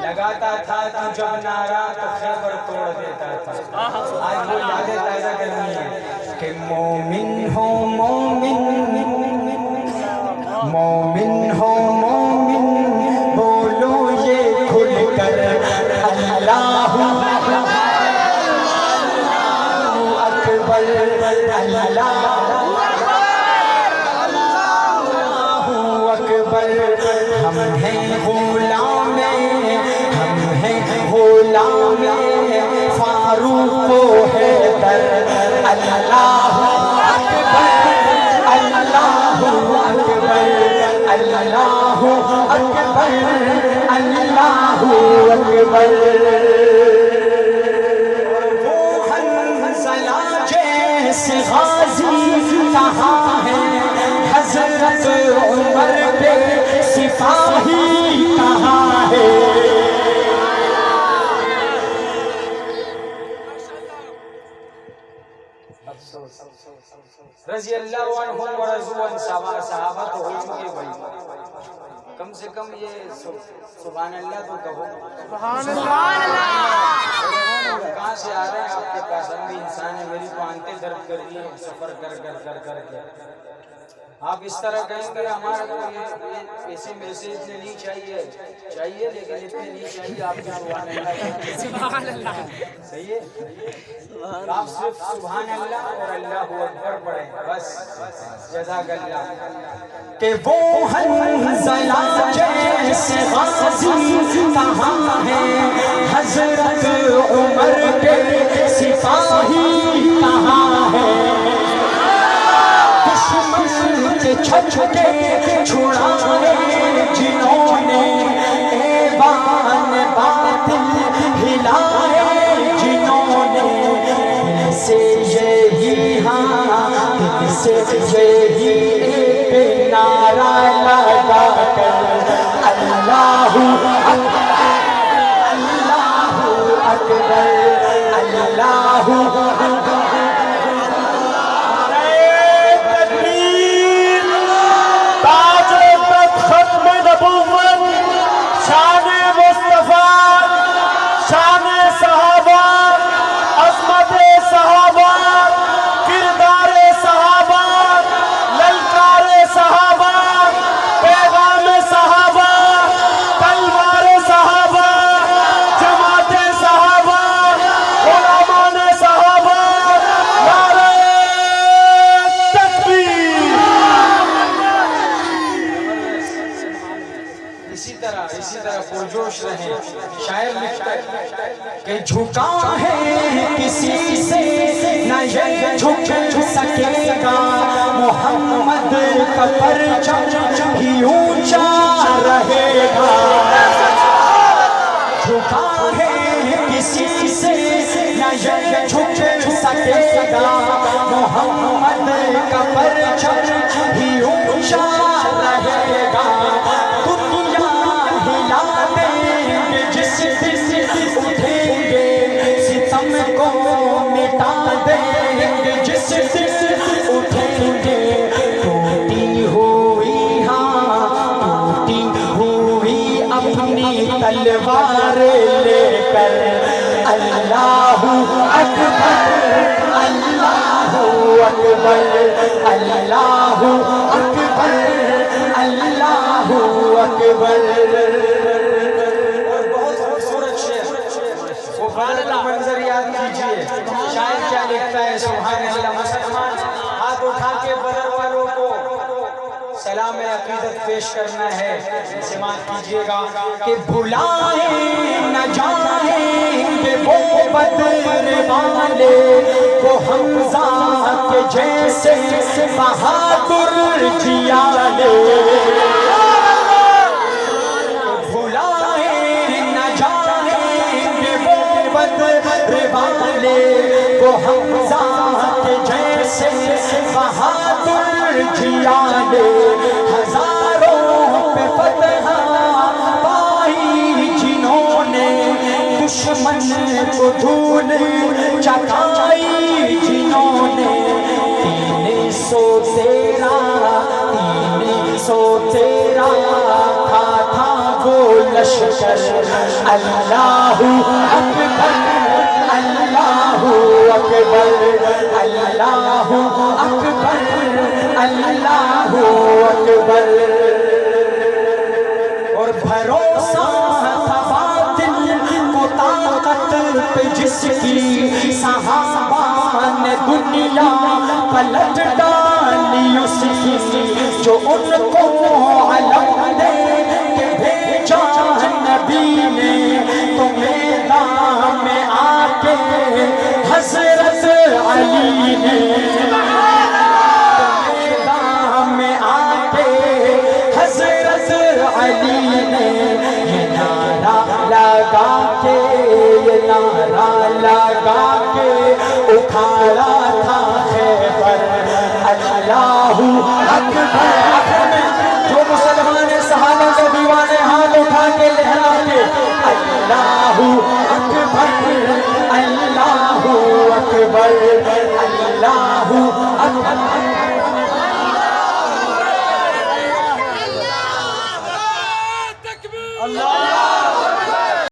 لگاتا تھا تو جب نعرہ تو خیبر توڑ دیتا تھا. آج وہ یادیں تازہ کرنی ہے کہ مومن ہو مومن مومن ہو مومن بولو یہ کھل کر اللہ اکبر اللہ اکبر. ہم ہیں غلام غلام فاروق و حیدر اللہ اکبر اللہ اکبر اللہ اکبر اللہ اکبر. وہ حنظلہ جیسے غازی کہاں ہے حضرت عمر کے سپاہی کہاں ہے. رضی اللہ عنہ ورضوا عن صحابہ تو ہو چکے بھائی. کم سے کم یہ سبحان اللہ تو کہو. سبحان اللہ. کہاں سے آ رہے ہیں آپ کے پاس؟ ہم بھی انسان ہیں, میری تو آنکھیں درد کر رہی ہیں سفر کر کے. آپ اس طرح کہیں گے ہمارا تو یہ ایسے میسے اتنے نہیں چاہیے لیکن اتنے نہیں چاہیے آپ کو. سبحان اللہ. صحیح ہے. آپ صرف سبحان اللہ اور اللہ اکبر پڑھیں بس. جزاک اللہ. کہ وہ حنظلہ جیسے غازی کہاں ہے حضرت عمر کے سپاہی کہاں ہے. چھچ کے چھڑانے جنہوں نے ایوان باطل ہلائے جنہوں نے دل سے یہی ایک نعرہ لگا کر اللہ اکبر اللہ اکبر اللہ اکبر. شان مصطفیٰ شان صحابہ عظمت صحابہ کردار صحابہ للکار صحابہ پیغام صحابہ تلوار صحابہ جماعت صحابہ غلامان صحابہ نعرہ تکبیر. اسی طرح پرجوش رہیں. شاعر لکھتا ہے کہ جھکا ہے کسی سے نہ یہ جھک سکے گا محمد کا پرچم ہی اونچا رہے گا. جھکا ہے کسی سے نہ یہ جھک سکے گا محمد کا پرچم ہی اونچا رہے گا. جس دن اٹھیں گے ٹوٹی ہوئی اپنی تلوار لے کر اللہ اکبر اللہ اکبر اللہ اکبر اللہ اکبر. منظر یاد کیجئے. شاعر کیا لکھتا ہے سبحان اللہ. مسلمان ہاتھ اٹھا کے بدر والوں کو سلام عقیدت پیش کرنا ہے. سماعت کیجئے گا کہ بھلائیں نہ جائیں گے وہ بدر والے وہ حمزہ کے جیسے بہادر جیالے. والے وہ حمزہ کے جیسے بہادر جیالے ہزاروں پہ فتح پائی جنہوں نے دشمن کو دھول چکائی جنہوں نے 313 تھا کو لشکر اللہ اکبر اللہ اکبر اللہ اکبر اللہ اکبر اور بھروسہ تھا باطل کو طاقت پہ جس کی صحابہ نے دنیا پلٹ ڈالی اس کی جو ان کو علم دے کے بھیجا نبی نے تو میدان میں آ کے حضرت علی نے میدان میں آ کے حضرت علی نے یہ نعرہ لگا کے یہ نعرہ لگا کے اکھاڑا تھا خیبر اللہ اکبر